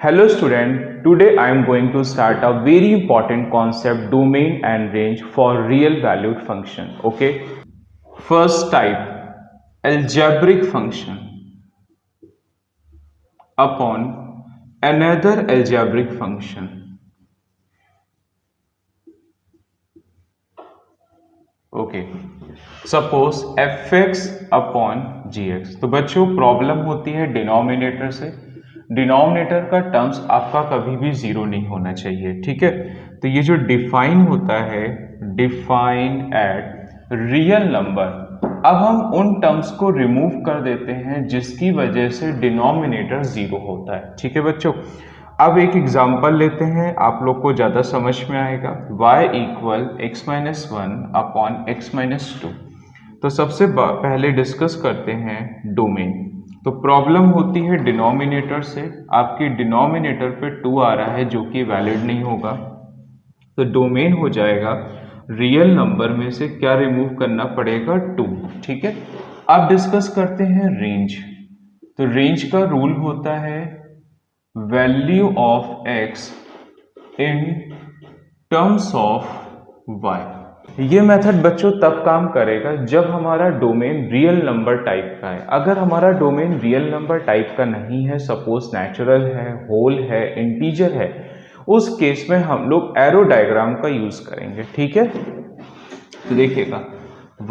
Hello student, today I am going to start a very important concept domain and range for real valued function. Okay. First type algebraic function upon another algebraic function. Okay. Suppose fx upon gx. तो बच्चों problem होती है denominator से। Denominator का terms आपका कभी भी zero नहीं होना चाहिए, ठीक है। तो ये जो डिफाइन होता है, डिफाइन एट रियल नंबर, अब हम उन टर्म्स को रिमूव कर देते हैं जिसकी वजह से डिनोमिनेटर जीरो होता है, ठीक है बच्चों। अब एक एग्जाम्पल लेते हैं, आप लोग को ज़्यादा समझ में आएगा। y equal x minus one upon x minus two. तो सबसे पहले डिस्कस करते हैं डोमेन। तो प्रॉब्लम होती है डिनोमिनेटर से, आपकी डिनोमिनेटर पे 2 आ रहा है जो कि वैलिड नहीं होगा। तो डोमेन हो जाएगा रियल नंबर में से क्या रिमूव करना पड़ेगा, 2, ठीक है। अब डिस्कस करते हैं रेंज। तो रेंज का रूल होता है value of x in terms of y। ये मेथड बच्चों तब काम करेगा जब हमारा डोमेन रियल नंबर टाइप का है। अगर हमारा डोमेन रियल नंबर टाइप का नहीं है, सपोज नेचुरल है, होल है, इंटीजर है, उस केस में हम लोग एरो डायग्राम का यूज करेंगे, ठीक है। तो देखिएगा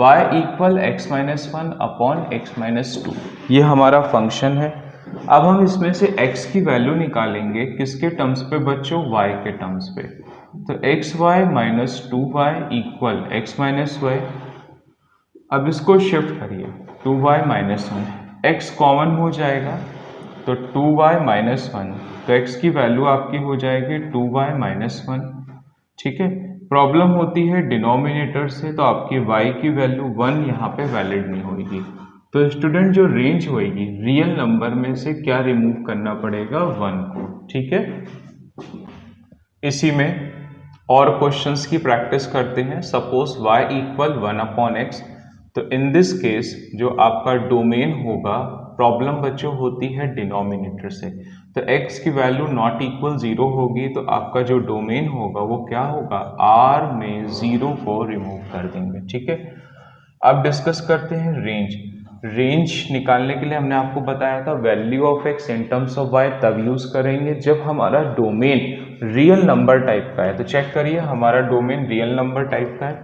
y equal x minus one upon x minus two, ये हमारा फंक्शन है। अब हम इसमें से x की वैल्यू निकालेंगे किसके टर्म्स पे बच्चों, y के टर्म्स पे। तो x y minus two y equal x minus y. अब इसको शिफ्ट करिए, 2y minus one, x common हो जाएगा तो 2y माइनस वन, तो x की वैल्यू आपकी हो जाएगी 2y माइनस वन, ठीक है। प्रॉब्लम होती है डिनोमिनेटर से, तो आपकी y की वैल्यू 1 यहाँ पे वैलिड नहीं होगी। तो स्टूडेंट जो रेंज होगी रियल नंबर में से क्या रिमूव करना पड़ेगा, 1 को, ठीक है। इसी में और क्वेश्चंस की प्रैक्टिस करते हैं। Suppose y equal one upon x. तो इन दिस केस जो आपका डोमेन होगा, प्रॉब्लम बच्चों होती है डिनोमिनेटर से, तो x की वैल्यू नॉट इक्वल 0 होगी, तो आपका जो डोमेन होगा वो क्या होगा, r में 0 को रिमूव कर देंगे, ठीक है। अब डिस्कस करते हैं रेंज। रेंज निकालने के लिए हमने आपको बताया था value of x in terms of y तब यूज करेंगे जब हमारा डोमेन रियल नंबर टाइप का है। तो चेक करिए हमारा डोमेन रियल नंबर टाइप का है,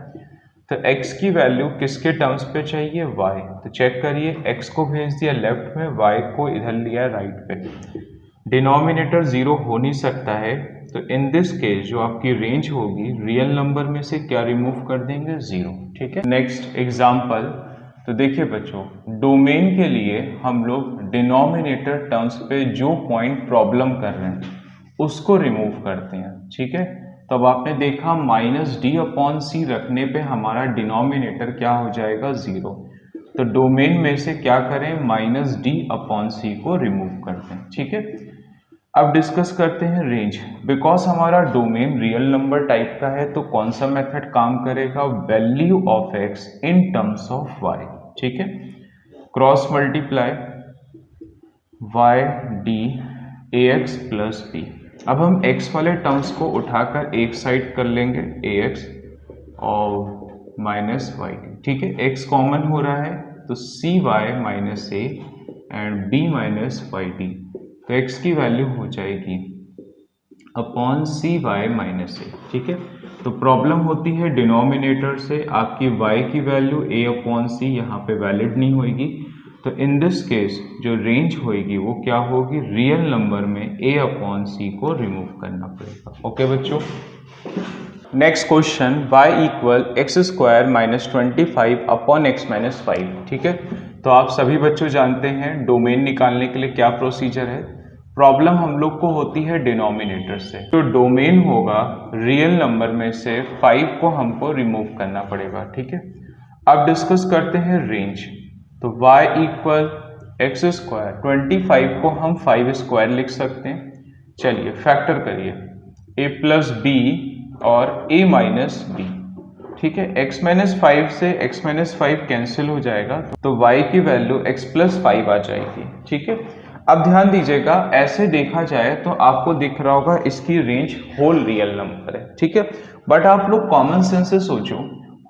तो x की वैल्यू किसके टर्म्स पे चाहिए, y। तो चेक करिए x को भेज दिया लेफ्ट में, y को इधर लिया राइट पे। डिनोमिनेटर 0 हो नहीं सकता है, तो इन दिस केस जो आपकी रेंज होगी रियल नंबर में से क्या रिमूव कर देंगे, 0, ठीक है। Next example. तो देखिए बच्चों, डोमेन के लिए हम लोग डिनोमिनेटर टर्म्स पे जो पॉइंट प्रॉब्लम कर रहे हैं उसको रिमूव करते हैं, ठीक है। तो अब आपने देखा माइनस डी अपॉन सी रखने पे हमारा डिनोमिनेटर क्या हो जाएगा, 0। तो डोमेन में से क्या करें, माइनस डी अपॉन सी को रिमूव करते हैं, ठीक है। अब डिस्कस करते हैं रेंज। बिकॉज हमारा डोमेन रियल नंबर टाइप का है, तो कौन सा मेथड काम करेगा, value of x in terms of y, ठीक है। Cross multiply y d a x plus b. अब हम x वाले टर्म्स को उठाकर एक साइड कर लेंगे, ax और माइनस वाई, ठीक है। x कॉमन हो रहा है तो cy minus a and b minus y d. तो x की वैल्यू हो जाएगी अपॉन cy माइनस ए, ठीक है। तो प्रॉब्लम होती है डिनोमिनेटर से, आपकी y की वैल्यू a अपॉन सी यहाँ पे वैलिड नहीं होगी। तो इन दिस केस जो रेंज होगी वो क्या होगी, रियल नंबर में a अपॉन सी को रिमूव करना पड़ेगा, ओके बच्चों। Next question, y equal x square minus 25 upon x minus 5, ठीक है। तो आप सभी बच्चों जानते हैं डोमेन निकालने के लिए क्या प्रोसीजर है। प्रॉब्लम हम लोग को होती है डिनोमिनेटर से, तो डोमेन होगा रियल नंबर में से 5 को हमको रिमूव करना पड़ेगा, ठीक है। अब डिस्कस करते हैं रेंज। तो y इक्वल एक्स स्क्वायर 25 को हम 5 स्क्वायर लिख सकते हैं। चलिए फैक्टर करिए, a प्लस बी और a माइनस बी, ठीक है। x माइनस 5 से x माइनस 5 कैंसिल हो जाएगा, तो y की वैल्यू x प्लस 5 आ जाएगी, ठीक है। अब ध्यान दीजिएगा, ऐसे देखा जाए तो आपको दिख रहा होगा इसकी रेंज होल रियल नंबर है, ठीक है। बट आप लोग कॉमन सेंस से सोचो,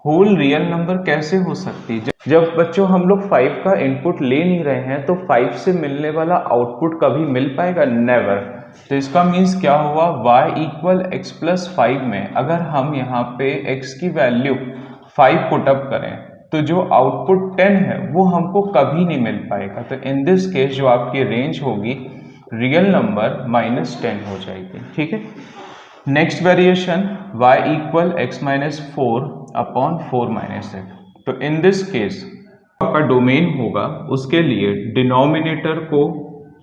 होल रियल नंबर कैसे हो सकती है? जब बच्चों हम लोग 5 का इनपुट ले नहीं रहे हैं तो 5 से मिलने वाला आउटपुट कभी मिल पाएगा? नेवर। तो इसका मीन्स क्या हुआ, y इक्वल एक्स प्लस 5 में अगर हम यहाँ पे x की वैल्यू 5 पुटअप करें तो जो आउटपुट 10 है वो हमको कभी नहीं मिल पाएगा। तो इन दिस केस जो आपकी रेंज होगी रियल नंबर -10 हो जाएगी, ठीक है। Next variation y equal x minus 4 upon 4 minus x. तो इन दिस केस आपका डोमेन होगा, उसके लिए डिनोमिनेटर को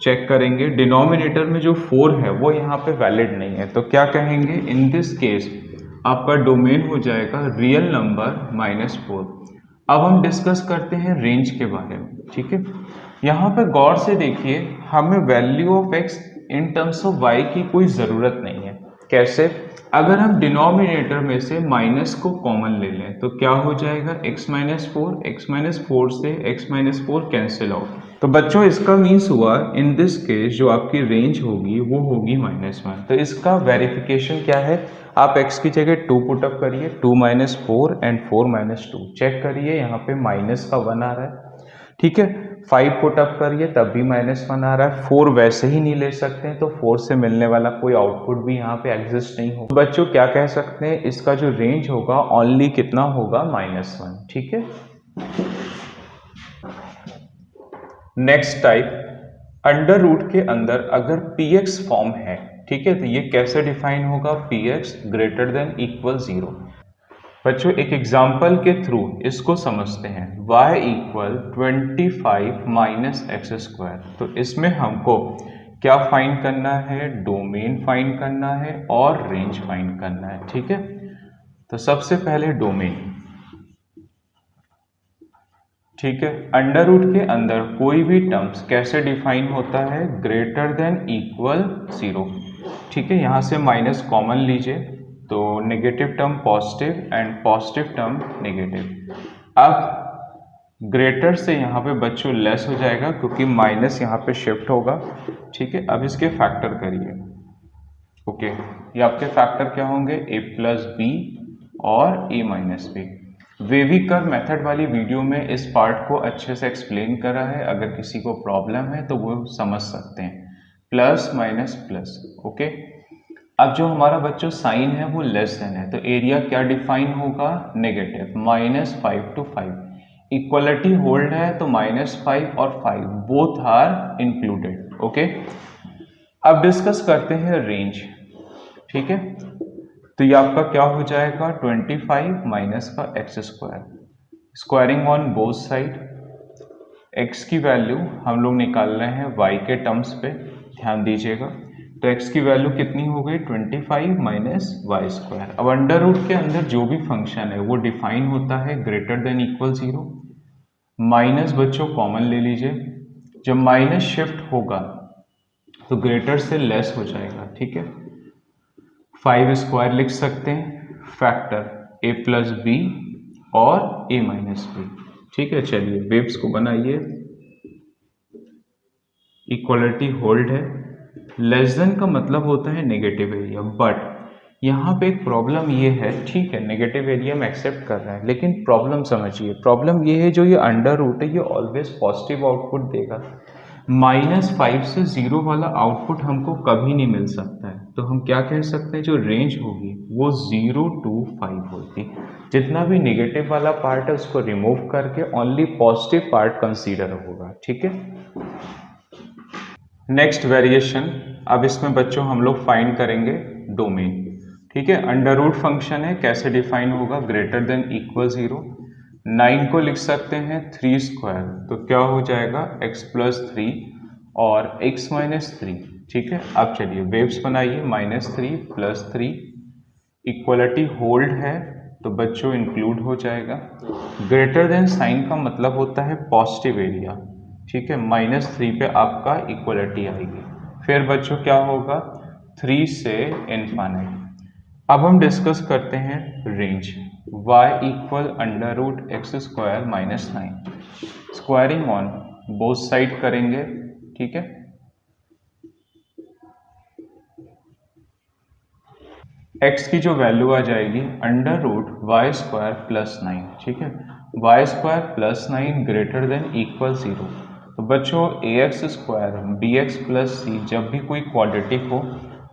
चेक करेंगे। डिनोमिनेटर में जो 4 है वो यहाँ पे वैलिड नहीं है, तो क्या कहेंगे, इन दिस केस आपका डोमेन हो जाएगा रियल नंबर -4। अब हम डिस्कस करते हैं रेंज के बारे में, ठीक है। यहाँ पे गौर से देखिए, हमें value of x in terms of y की कोई ज़रूरत नहीं है। कैसे? अगर हम डिनोमिनेटर में से माइनस को कॉमन ले लें तो क्या हो जाएगा, x माइनस 4 से x माइनस 4 कैंसिल आउट। तो बच्चों इसका मीन्स हुआ इन दिस केस जो आपकी रेंज होगी वो होगी -1। तो इसका वेरिफिकेशन क्या है, आप x की जगह 2 पुटअप करिए, 2 माइनस 4 एंड 4 माइनस 2, चेक करिए यहाँ पे माइनस का 1 आ रहा है, ठीक है। 5 पुटअप करिए तब भी -1 आ रहा है। 4 वैसे ही नहीं ले सकते हैं तो 4 से मिलने वाला कोई आउटपुट भी यहाँ पे एग्जिस्ट नहीं होगा। बच्चों क्या कह सकते हैं, इसका जो रेंज होगा ओनली कितना होगा, -1, ठीक है। नेक्स्ट टाइप, अंडर रूट के अंदर अगर px फॉर्म है, ठीक है, तो ये कैसे डिफाइन होगा, px ग्रेटर देन इक्वल 0। बच्चों एक एग्जाम्पल के थ्रू इसको समझते हैं। y equal 25 minus x square. तो इसमें हमको क्या फाइंड करना है, डोमेन फाइंड करना है और रेंज फाइंड करना है, ठीक है। तो सबसे पहले डोमेन, ठीक है। अंडर रूट के अंदर कोई भी टर्म्स कैसे डिफाइन होता है, ग्रेटर देन इक्वल 0, ठीक है। यहाँ से माइनस कॉमन लीजिए तो negative term positive and positive term negative. अब ग्रेटर से यहाँ पे बच्चों लेस हो जाएगा क्योंकि माइनस यहाँ पे शिफ्ट होगा, ठीक है। अब इसके फैक्टर करिए, ओके। ये आपके फैक्टर क्या होंगे, a प्लस बी और a माइनस बी। वेविकर मेथड वाली वीडियो में इस पार्ट को अच्छे से एक्सप्लेन करा है, अगर किसी को प्रॉब्लम है तो वो समझ सकते हैं। Plus minus plus, okay. अब जो हमारा बच्चों साइन है वो लेस देन है, तो एरिया क्या डिफाइन होगा, नेगेटिव, -5 to 5। इक्वलिटी होल्ड है तो -5 और 5 बोथ आर इंक्लूडेड, ओके। अब डिस्कस करते हैं रेंज, ठीक है। तो ये आपका क्या हो जाएगा, 25 माइनस का x square, squaring on both side. x की वैल्यू हम लोग निकाल रहे हैं y के टर्म्स पे, ध्यान दीजिएगा। तो x की वैल्यू कितनी हो गई, 25 माइनस वाई स्क्वायर। अब अंडर रूट के अंदर जो भी फंक्शन है वो डिफाइन होता है ग्रेटर देन इक्वल 0। माइनस बच्चों कॉमन ले लीजिए, जब माइनस शिफ्ट होगा तो ग्रेटर से लेस हो जाएगा, ठीक है। 5 स्क्वायर लिख सकते हैं, फैक्टर a प्लस बी और a माइनस बी, ठीक है। चलिए वेव्स को बनाइए, इक्वलिटी होल्ड है। लेस देन का मतलब होता है नेगेटिव एरिया, बट यहाँ पे एक प्रॉब्लम ये है, ठीक है, नेगेटिव एरिया में एक्सेप्ट कर रहे हैं, लेकिन प्रॉब्लम समझिए। प्रॉब्लम ये है जो ये अंडर रूट है ये ऑलवेज पॉजिटिव आउटपुट देगा। -5 से 0 वाला आउटपुट हमको कभी नहीं मिल सकता है, तो हम क्या कह सकते हैं, जो रेंज होगी वो 0 to 5 होगी। जितना भी नेगेटिव वाला पार्ट है उसको रिमूव करके ओनली पॉजिटिव पार्ट कंसीडर होगा, ठीक है। नेक्स्ट वेरिएशन, अब इसमें बच्चों हम लोग फाइंड करेंगे डोमेन, ठीक है। अंडर रूट फंक्शन है, कैसे डिफाइन होगा, ग्रेटर देन इक्वल 0। 9 को लिख सकते हैं 3 स्क्वायर, तो क्या हो जाएगा, x प्लस 3 और x माइनस 3, ठीक है। अब चलिए वेव्स बनाइए, -3 प्लस 3, इक्वलिटी होल्ड है तो बच्चों इंक्लूड हो जाएगा। ग्रेटर देन साइन का मतलब होता है पॉजिटिव एरिया, ठीक है। -3 पे आपका इक्वलिटी आएगी, फिर बच्चों क्या होगा, 3 से इनफाइनाइट। अब हम डिस्कस करते हैं range, y equal under root X square minus 9, squaring on both side करेंगे, ठीक है। x की जो वैल्यू आ जाएगी under root Y square plus 9, ठीक है, Y square plus 9 greater than equal 0। तो बच्चों A X square B X plus C जब भी कोई क्वाड्रेटिक हो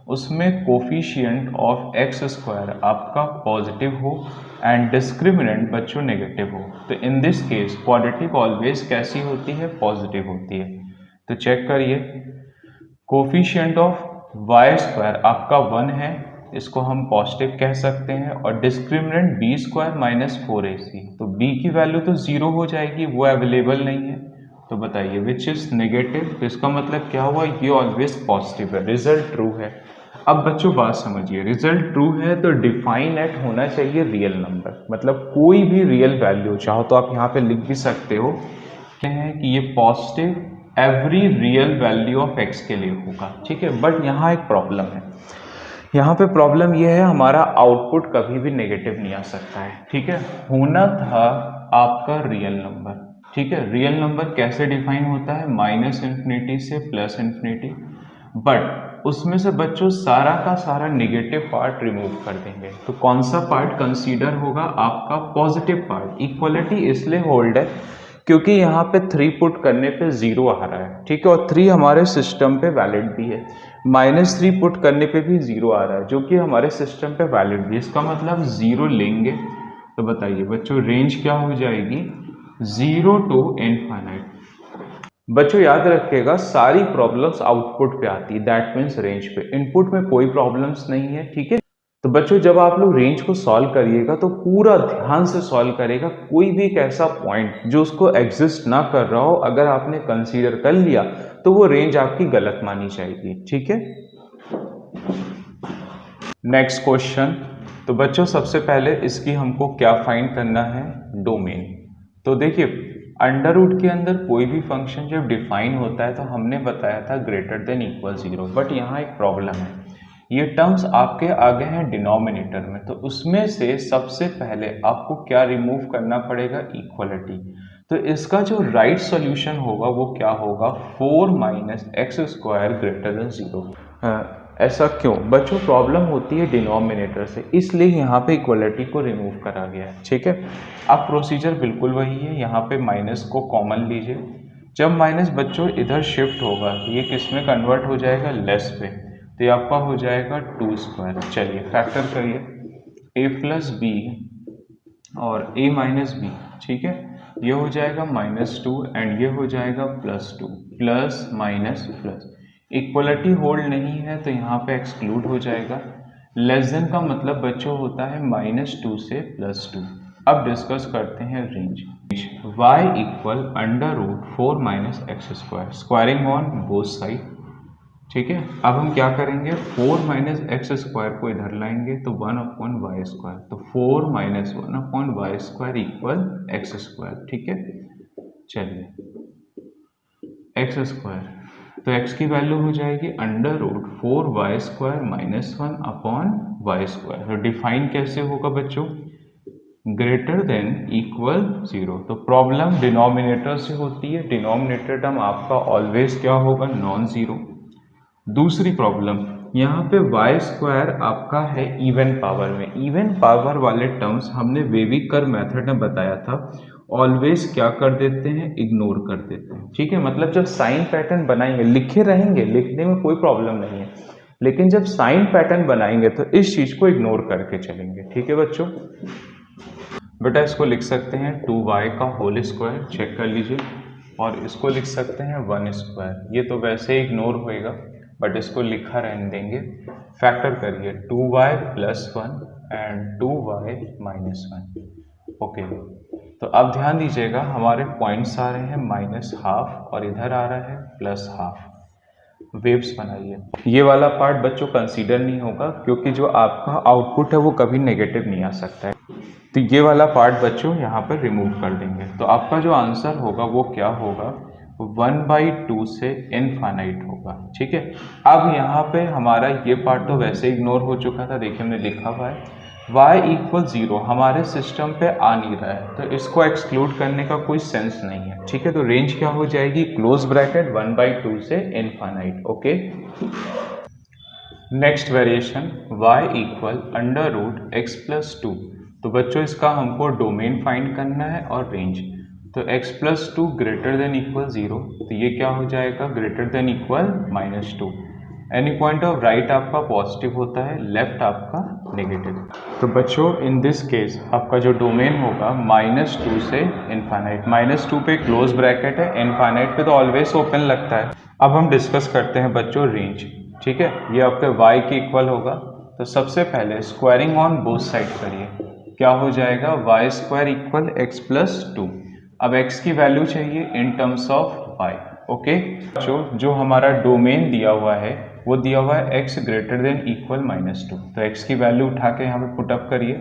उसमें कोफिशिएंट ऑफ एक्स स्क्वायर आपका पॉजिटिव हो एंड डिस्क्रिमिनेंट बच्चों नेगेटिव हो। तो in this case quadratic always कैसी होती है, पॉजिटिव होती है। तो चेक करिए, कोफिशिएंट ऑफ वाई स्क्वायर आपका 1 है, इसको हम पॉजिटिव कह सकते हैं, और discriminant B square minus 4ac, तो b की वैल्यू तो 0 हो जाएगी, वो अवेलेबल नहीं है। तो बताइए विच इज नेगेटिव, तो इसका मतलब क्या हुआ, ये ऑलवेज पॉजिटिव है, रिजल्ट ट्रू है। अब बच्चों बात समझिए, रिजल्ट ट्रू है तो डिफाइन एट होना चाहिए रियल नंबर, मतलब कोई भी रियल वैल्यू, चाहो तो आप यहाँ पे लिख भी सकते हो कि ये positive every real value of x के लिए होगा, ठीक है। बट यहाँ एक प्रॉब्लम है, यहाँ पे प्रॉब्लम ये है हमारा आउटपुट कभी भी नेगेटिव नहीं आ सकता है, ठीक है। होना था आपका रियल नंबर, ठीक है। रियल नंबर कैसे डिफाइन होता है, माइनस इन्फिनिटी से प्लस इन्फिनिटी, बट उसमें से बच्चों सारा का सारा नेगेटिव पार्ट रिमूव कर देंगे। तो कौन सा पार्ट कंसीडर होगा, आपका पॉजिटिव पार्ट। इक्वलिटी इसलिए होल्ड है क्योंकि यहाँ पे 3 पुट करने पे 0 आ रहा है, ठीक है, और 3 हमारे सिस्टम पे वैलिड भी है। -3 पुट करने पे भी 0 आ रहा है जो कि हमारे सिस्टम पे वैलिड भी है, इसका मतलब 0 लेंगे। तो बताइए बच्चों रेंज क्या हो जाएगी, 0 टू इनफाइनाइट। बच्चों याद रखिएगा सारी प्रॉब्लम्स आउटपुट पे आती है, दैट मीन्स रेंज पे, इनपुट में कोई प्रॉब्लम्स नहीं है, ठीक है। तो बच्चों जब आप लोग रेंज को सॉल्व करिएगा तो पूरा ध्यान से सॉल्व करेगा, कोई भी एक ऐसा पॉइंट जो उसको एग्जिस्ट ना कर रहा हो अगर आपने कंसीडर कर लिया तो वो रेंज आपकी गलत मानी जाएगी, ठीक है। नेक्स्ट क्वेश्चन, तो बच्चों सबसे पहले इसकी हमको क्या फाइंड करना है, डोमेन। तो देखिए अंडर रूट के अंदर कोई भी फंक्शन जब डिफाइन होता है तो हमने बताया था ग्रेटर देन इक्वल 0, बट यहाँ एक प्रॉब्लम है, ये टर्म्स आपके आगे हैं डिनोमिनेटर में, तो उसमें से सबसे पहले आपको क्या रिमूव करना पड़ेगा, इक्वलिटी। तो इसका जो राइट सॉल्यूशन होगा वो क्या होगा, 4 - x² ग्रेटर देन 0। ऐसा क्यों बच्चों, प्रॉब्लम होती है डिनोमिनेटर से, इसलिए यहाँ पे इक्वलिटी को रिमूव करा गया है, ठीक है। अब प्रोसीजर बिल्कुल वही है, यहाँ पे माइनस को कॉमन लीजिए, जब माइनस बच्चों इधर शिफ्ट होगा तो ये किस में कन्वर्ट हो जाएगा, लेस पे, तो ये आपका हो जाएगा 2²। चलिए फैक्टर करिए, a प्लस बी और a माइनस बी, ठीक है, ये हो जाएगा -2 एंड ये हो जाएगा +2, plus minus plus. Equality hold नहीं है तो यहाँ पे एक्सक्लूड हो जाएगा। लेस देन का मतलब बच्चों होता है -2 से +2। अब डिस्कस करते हैं range. y equal under root 4 - x², squaring on both side, ठीक है। अब हम क्या करेंगे, 4 - x² को इधर लाएंगे तो 1/y², तो 4 - 1/y² इक्वल x², ठीक है। चलिए x², तो x की वैल्यू हो जाएगी अंडर रूट 4y² - 1/y²। तो डिफाइन कैसे होगा बच्चों, ग्रेटर देन इक्वल 0। तो प्रॉब्लम डिनोमिनेटर से होती है, डिनोमिनेटर टर्म आपका ऑलवेज क्या होगा, नॉन जीरो। दूसरी प्रॉब्लम, यहाँ पे y² आपका है इवन पावर में, इवन पावर वाले टर्म्स हमने वेविक कर्व मेथड में बताया था, ऑलवेज क्या कर देते हैं, इग्नोर कर देते हैं, ठीक है। मतलब जब साइन पैटर्न बनाएंगे, लिखे रहेंगे, लिखने में कोई प्रॉब्लम नहीं है, लेकिन जब साइन पैटर्न बनाएंगे तो इस चीज को इग्नोर करके चलेंगे, ठीक है बच्चों। बेटा इसको लिख सकते हैं 2y का होल स्क्वायर, चेक कर लीजिए, और इसको लिख सकते हैं 1², ये तो वैसे इग्नोर होएगा बट इसको लिखा रहने देंगे। फैक्टर करिए 2y + 1 एंड 2y - 1, ओके। तो अब ध्यान दीजिएगा हमारे पॉइंट्स आ रहे हैं -½ और इधर आ रहा है +½ वेव्स बनाइए। ये वाला पार्ट बच्चों कंसीडर नहीं होगा क्योंकि जो आपका आउटपुट है वो कभी नेगेटिव नहीं आ सकता है, तो ये वाला पार्ट बच्चों यहाँ पर रिमूव कर देंगे। तो आपका जो आंसर होगा वो क्या होगा, 1/2 से इनफाइनाइट होगा, ठीक है। अब यहाँ पे हमारा ये पार्ट तो वैसे इग्नोर हो चुका था, देखिए हमने लिखा हुआ है y = 0 हमारे सिस्टम पे आ नहीं रहा है, तो इसको एक्सक्लूड करने का कोई सेंस नहीं है, ठीक है। तो रेंज क्या हो जाएगी, क्लोज ब्रैकेट 1/2 से infinite, okay. Next variation y equal under root x plus two. तो बच्चों इसका हमको डोमेन फाइंड करना है और रेंज। तो x plus two greater than equal 0, तो ये क्या हो जाएगा, greater than equal -2। Any point of right आपका पॉजिटिव होता है, लेफ्ट आपका नेगेटिव। तो बच्चों इन दिस केस आपका जो डोमेन होगा -2 से इनफाइनाइट। -2 पे क्लोज ब्रैकेट है, इनफाइनाइट पे तो ऑलवेज ओपन लगता है। अब हम डिस्कस करते हैं बच्चों रेंज। ठीक है, ये आपके y के इक्वल होगा। तो सबसे पहले स्क्वायरिंग ऑन बोथ साइड करिए, क्या हो जाएगा, y square equal x plus two. अब x की वैल्यू चाहिए in terms of y। Okay, जो हमारा डोमेन दिया हुआ है वो दिया हुआ है x ग्रेटर देन इक्वल -2। तो x की वैल्यू उठा के यहाँ पे पुट अप करिए,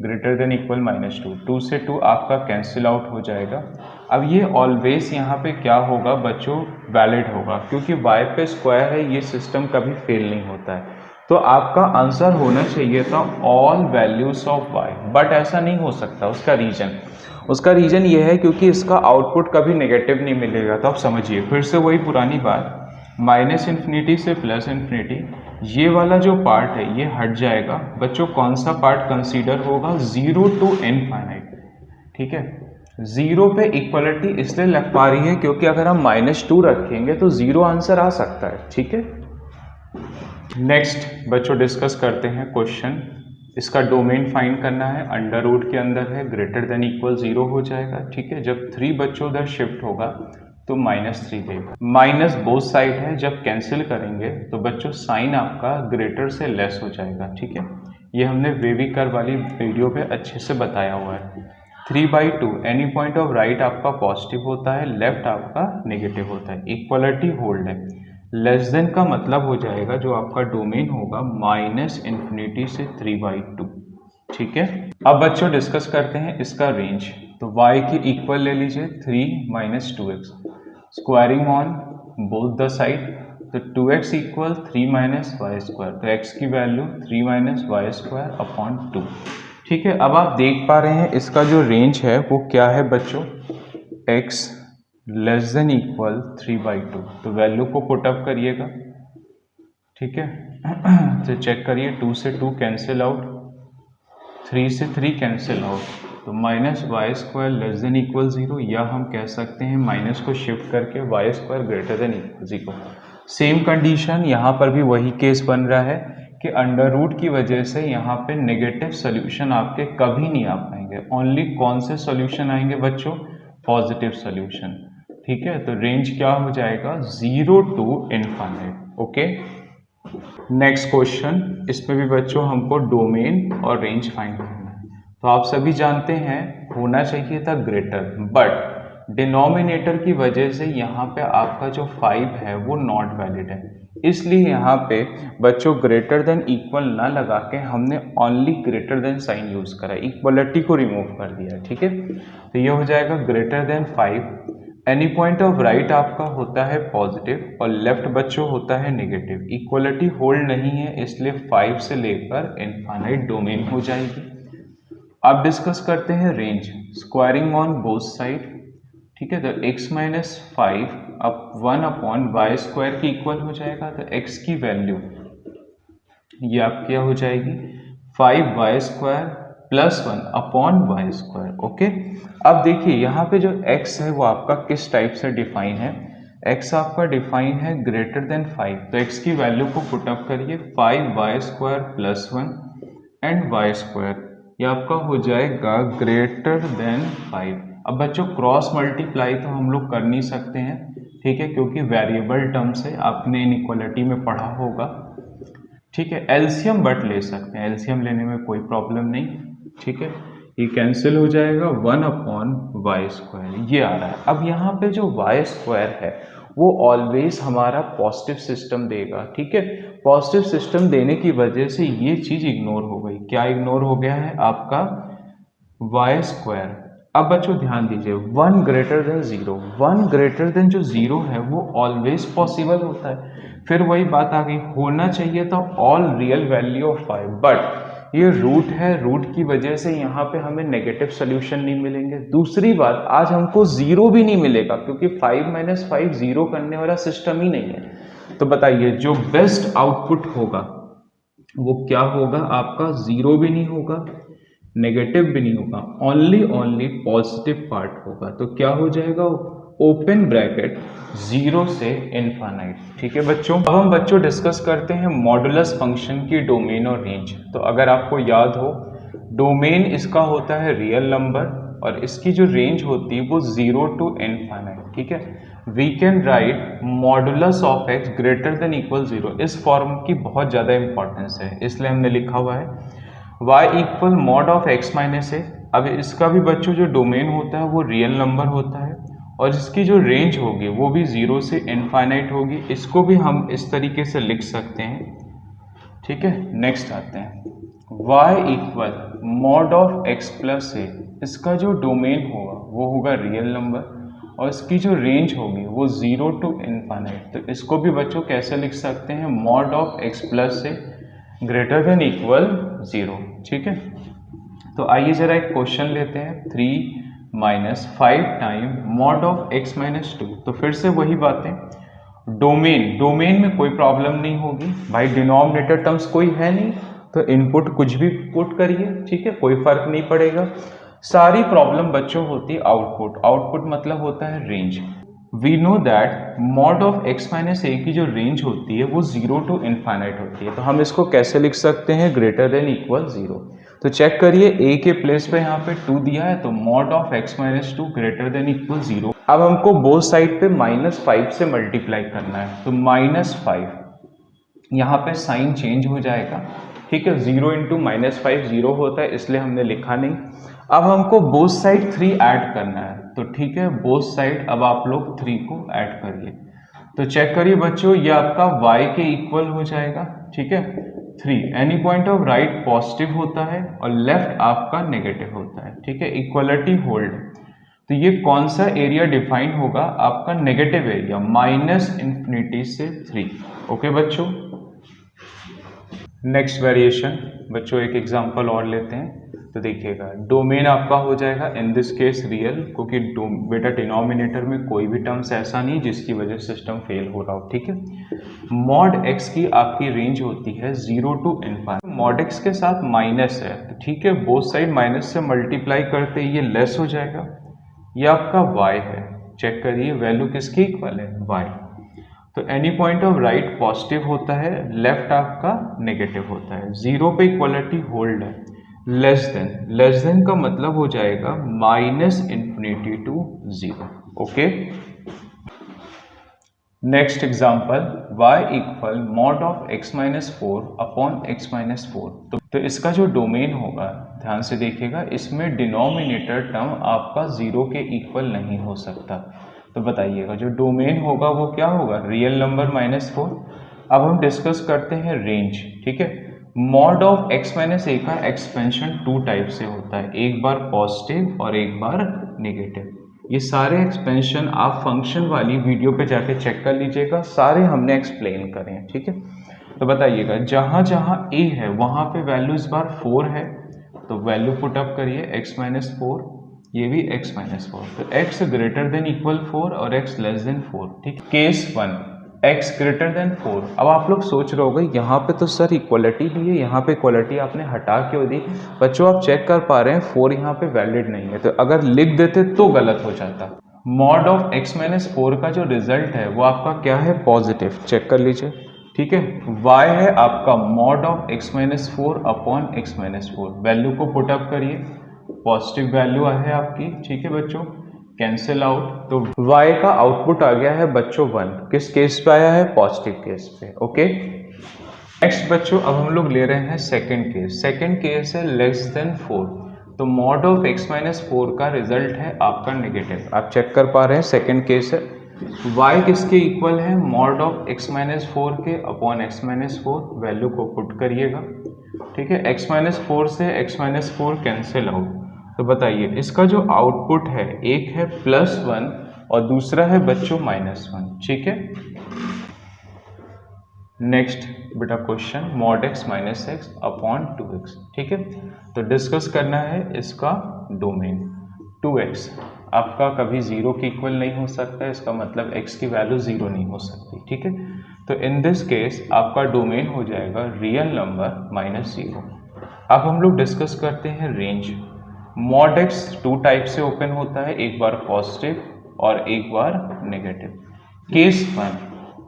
ग्रेटर देन इक्वल -2। 2 से 2 आपका कैंसिल आउट हो जाएगा। अब ये ऑलवेज यहाँ पे क्या होगा बच्चों, वैलिड होगा, क्योंकि y पे स्क्वायर है, ये सिस्टम कभी फेल नहीं होता है। तो आपका आंसर होना चाहिए था all values of y, but ऐसा नहीं हो सकता। उसका रीजन ये है क्योंकि इसका आउटपुट कभी नेगेटिव नहीं मिलेगा। तो आप समझिए, फिर से वही पुरानी बात, -∞ से +∞, ये वाला जो पार्ट है ये हट जाएगा। बच्चों कौन सा पार्ट कंसीडर होगा, 0 to इनफाइनाइट। ठीक है, 0 पे इक्वलिटी इसलिए लग पा रही है क्योंकि अगर हम -2 रखेंगे तो 0 आंसर आ सकता है। ठीक है, नेक्स्ट बच्चों डिस्कस करते हैं क्वेश्चन। इसका डोमेन फाइंड करना है, अंडर रूट के अंदर है, ग्रेटर देन इक्वल 0 हो जाएगा। ठीक है, जब 3 बच्चों उधर शिफ्ट होगा तो -3 देगा। माइनस बोथ साइड है, जब कैंसिल करेंगे तो बच्चों साइन आपका ग्रेटर से लेस हो जाएगा। ठीक है, ये हमने वेवी कर्व वाली वीडियो पे अच्छे से बताया हुआ है। 3/2 एनी पॉइंट ऑफ राइट आपका पॉजिटिव होता है, लेफ्ट आपका नेगेटिव होता है। इक्वलिटी होल्ड है, लेस देन का मतलब हो जाएगा जो आपका डोमेन होगा -∞ से 3/2। ठीक है, अब बच्चों डिस्कस करते हैं इसका रेंज। तो y की इक्वल ले लीजिए 3 - 2x, squaring on both the side. तो 2x इक्वल 3 - y स्क्वायर, तो x की वैल्यू 3 - y स्क्वायर अपॉन 2। ठीक है, अब आप देख पा रहे हैं इसका जो रेंज है वो क्या है बच्चों, x लेस देन इक्वल 3/2। तो वैल्यू को पुट अप करिएगा। ठीक है, तो चेक करिए, 2 से 2 कैंसिल आउट, 3 से 3 कैंसिल आउट, तो -y square less than equal 0, या हम कह सकते हैं माइनस को शिफ्ट करके y square greater than equal 0। Same condition यहाँ पर भी वही केस बन रहा है कि अंडर रूट की वजह से यहाँ पे नेगेटिव सोल्यूशन आपके कभी नहीं आ पाएंगे। ओनली कौन से सोल्यूशन आएंगे बच्चों, पॉजिटिव सोल्यूशन। ठीक है, तो रेंज क्या हो जाएगा, 0 to infinite. Okay, next question, इसमें भी बच्चों हमको डोमेन और रेंज फाइंड करना है। तो आप सभी जानते हैं होना चाहिए था ग्रेटर, बट डिनोमिनेटर की वजह से यहाँ पे आपका जो 5 है वो नॉट वैलिड है, इसलिए यहाँ पे बच्चों ग्रेटर देन इक्वल ना लगा के हमने only greater than sign use करा, इक्वलिटी को रिमूव कर दिया। ठीक है, तो ये हो जाएगा greater than 5। Any point of right आपका होता है पॉजिटिव और लेफ्ट बच्चों होता है नेगेटिव। इक्वलिटी होल्ड नहीं है, इसलिए 5 से लेकर इनफाइनाइट डोमेन हो जाएगी। अब डिस्कस करते हैं range, squaring on both side. ठीक है, तो x - 5 अब 1 अपॉन वाई स्क्वायर की इक्वल हो जाएगा। तो x की वैल्यू ये आप क्या हो जाएगी, 5y square plus 1 upon y square. Okay, अब देखिए यहाँ पे जो x है वो आपका किस टाइप से डिफाइन है, x आपका डिफाइन है ग्रेटर देन 5। तो x की वैल्यू को पुट अप करिए, 5y square plus 1 and y square, ये आपका हो जाएगा ग्रेटर देन 5। अब बच्चों क्रॉस मल्टीप्लाई तो हम लोग कर नहीं सकते हैं, ठीक है, क्योंकि वेरिएबल टर्म से आपने इनइक्वालिटी में पढ़ा होगा। ठीक है, एलसीएम बट ले सकते हैं, एलसीएम लेने में कोई प्रॉब्लम नहीं। ठीक है, ये कैंसिल हो जाएगा, 1 अपॉन वाई स्क्वायर ये आ रहा है। अब यहाँ पे जो वाई स्क्वायर है वो ऑलवेज हमारा पॉजिटिव सिस्टम देगा। ठीक है, पॉजिटिव सिस्टम देने की वजह से ये चीज इग्नोर हो गई। क्या इग्नोर हो गया है आपका, वाई स्क्वायर। अब बच्चों ध्यान दीजिए, 1 ग्रेटर देन 0, 1 ग्रेटर देन जो 0 है वो ऑलवेज पॉसिबल होता है। फिर वही बात आ गई, होना चाहिए था all real value of 5, but ये रूट है, रूट की वजह से यहाँ पे हमें नेगेटिव सोल्यूशन नहीं मिलेंगे। दूसरी बात, आज हमको 0 भी नहीं मिलेगा क्योंकि 5 - 5 0 करने वाला सिस्टम ही नहीं है। तो बताइए जो बेस्ट आउटपुट होगा वो क्या होगा आपका, जीरो भी नहीं होगा, नेगेटिव भी नहीं होगा, ओनली पॉजिटिव पार्ट होगा। तो क्या हो जाएगा, ओपन ब्रैकेट जीरो से इनफाइनाइट। ठीक है बच्चों, अब हम बच्चों डिस्कस करते हैं मॉडुलस फंक्शन की डोमेन और रेंज। तो अगर आपको याद हो, डोमेन इसका होता है रियल नंबर और इसकी जो रेंज होती है वो जीरो टू इनफाइनाइट। ठीक है, we can write modulus of x greater than equal zero. इस फॉर्म की बहुत ज़्यादा इंपॉर्टेंस है, इसलिए हमने लिखा हुआ है y equal mod of x minus A. अब इसका भी बच्चों जो डोमेन होता है वो रियल नंबर होता है और इसकी जो रेंज होगी वो भी जीरो से इनफाइनाइट होगी। इसको भी हम इस तरीके से लिख सकते हैं। ठीक है, नेक्स्ट आते हैं, y equal mod of x plus A. इसका जो डोमेन होगा वो होगा रियल नंबर और इसकी जो रेंज होगी वो जीरो टू इनफाइनाइट। तो इसको भी बच्चों कैसे लिख सकते हैं, mod of x plus A greater than equal zero. ठीक है, तो आइए जरा एक क्वेश्चन लेते हैं, 3 minus 5 time mod of x minus 2। तो फिर से वही बातें, डोमेन में कोई प्रॉब्लम नहीं होगी भाई, डिनोमिनेटर टर्म्स कोई है नहीं तो इनपुट कुछ भी पुट करिए। ठीक है, कोई फर्क नहीं पड़ेगा। सारी प्रॉब्लम बच्चों होती है आउटपुट मतलब होता है range. We know that mod of x minus A की जो रेंज होती है वो जीरो टू इनफाइनाइट होती है। तो हम इसको कैसे लिख सकते हैं, ग्रेटर देन इक्वल जीरो। तो चेक करिए, a के प्लेस पे यहाँ पे 2 दिया है तो mod of x minus 2 greater than equal zero. अब हमको बोथ साइड पे -5 से मल्टीप्लाई करना है, तो -5 यहाँ पे साइन चेंज हो जाएगा। ठीक है, 0 इंटू -5 0 होता है, इसलिए हमने लिखा नहीं। अब हमको बोथ साइड 3 ऐड करना है, तो ठीक है बोथ साइड अब आप लोग 3 को ऐड करिए। तो चेक करिए बच्चों, ये आपका y के इक्वल हो जाएगा। ठीक है, 3 any point of right positive होता है और लेफ्ट आपका नेगेटिव होता है। ठीक है, इक्वलिटी होल्ड। तो ये कौन सा एरिया डिफाइन होगा, आपका नेगेटिव एरिया, -∞ से 3। ओके बच्चों, नेक्स्ट वेरिएशन बच्चों एक एग्जांपल और लेते हैं। तो देखिएगा, डोमेन आपका हो जाएगा इन दिस केस रियल, क्योंकि बेटा डिनोमिनेटर में कोई भी टर्म्स ऐसा नहीं जिसकी वजह से सिस्टम फेल हो रहा हो। ठीक है, मॉड x की आपकी रेंज होती है 0 टू इनफाइनाइट। मॉड x के साथ माइनस है, तो ठीक है बोथ साइड माइनस से मल्टीप्लाई करते ये लेस हो जाएगा। ये आपका y है, चेक करिए वैल्यू किसके इक्वल है, y। तो any point of right positive होता है, लेफ्ट आपका नेगेटिव होता है। जीरो पे इक्वलिटी होल्ड है, लेस देन का मतलब हो जाएगा -∞ to 0। Okay, next example, y equal mod of x minus 4 upon x minus 4। तो इसका जो डोमेन होगा ध्यान से देखिएगा, इसमें डिनोमिनेटर टर्म आपका 0 के इक्वल नहीं हो सकता। तो बताइएगा जो डोमेन होगा वो क्या होगा, रियल नंबर -4। अब हम डिस्कस करते हैं रेंज। ठीक है, मॉड ऑफ x माइनस ए का एक्सपेंशन 2 टाइप से होता है, एक बार पॉजिटिव और एक बार नेगेटिव। ये सारे एक्सपेंशन आप फंक्शन वाली वीडियो पे जाके चेक कर लीजिएगा, सारे हमने एक्सप्लेन करे हैं। ठीक है, तो बताइएगा जहाँ जहाँ a है वहाँ पे वैल्यू इस बार 4 है, तो वैल्यू पुट अप करिए x माइनस 4, ये भी x माइनस 4। तो x ग्रेटर देन इक्वल 4 और x लेस देन 4। ठीक, केस 1 x ग्रेटर देन 4। अब आप लोग सोच रहे होगे यहाँ पे तो सर इक्वलिटी भी है, यहाँ पे इक्वलिटी आपने हटा क्यों दी। बच्चों आप चेक कर पा रहे हैं 4 यहाँ पे वैलिड नहीं है, तो अगर लिख देते तो गलत हो जाता। मॉड ऑफ x माइनस 4 का जो रिजल्ट है वो आपका क्या है, पॉजिटिव, चेक कर लीजिए। ठीक है, y है आपका mod of x minus 4 upon x minus 4। Value को पुट अप करिए, पॉजिटिव वैल्यू है आपकी। ठीक है बच्चों, कैंसिल आउट, तो y का आउटपुट आ गया है बच्चों 1। किस केस पे आया है, पॉजिटिव केस पे। ओके, नेक्स्ट बच्चों अब हम लोग ले रहे हैं सेकंड केस। सेकंड केस है लेस देन 4। तो मॉड ऑफ x माइनस 4 का रिजल्ट है आपका नेगेटिव। आप चेक कर पा रहे हैं सेकंड केस है, y किसके इक्वल है, मॉड ऑफ x माइनस 4 के अपॉन x माइनस 4। वैल्यू को पुट करिएगा। ठीक है, x माइनस 4 से x माइनस 4 कैंसिल आउट। तो बताइए इसका जो आउटपुट है, एक है +1 और दूसरा है बच्चों -1। ठीक है, नेक्स्ट बेटा question, mod x minus x upon 2x। ठीक है, तो डिस्कस करना है इसका डोमेन। 2x आपका कभी 0 के इक्वल नहीं हो सकता है, इसका मतलब x की वैल्यू 0 नहीं हो सकती। ठीक है, तो इन दिस केस आपका डोमेन हो जाएगा रियल नंबर -0। अब हम लोग डिस्कस करते हैं रेंज। मॉड एक्स 2 टाइप से ओपन होता है, एक बार पॉजिटिव और एक बार negative. Case 1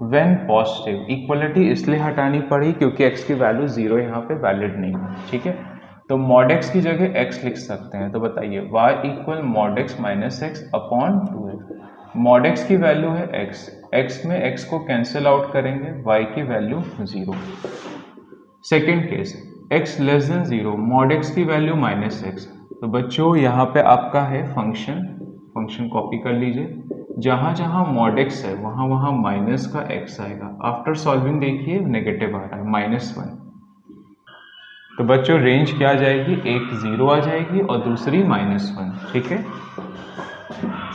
when positive, equality इसलिए हटानी पड़ी क्योंकि x की वैल्यू 0 यहाँ पे वैलिड नहीं है, ठीक है। तो मॉड x की जगह x लिख सकते हैं, तो बताइए y equal mod x minus x upon 2x। Mod x की वैल्यू है x में x को कैंसिल आउट करेंगे, y की value 0। Second case x less than 0, mod x की वैल्यू -x। तो बच्चों यहाँ पे आपका है फंक्शन कॉपी कर लीजिए, जहाँ जहाँ मॉड x है वहाँ वहाँ माइनस का x आएगा। आफ्टर सॉल्विंग देखिए नेगेटिव आ रहा है -1। तो बच्चों रेंज क्या आ जाएगी, एक 0 आ जाएगी और दूसरी -1, ठीक है।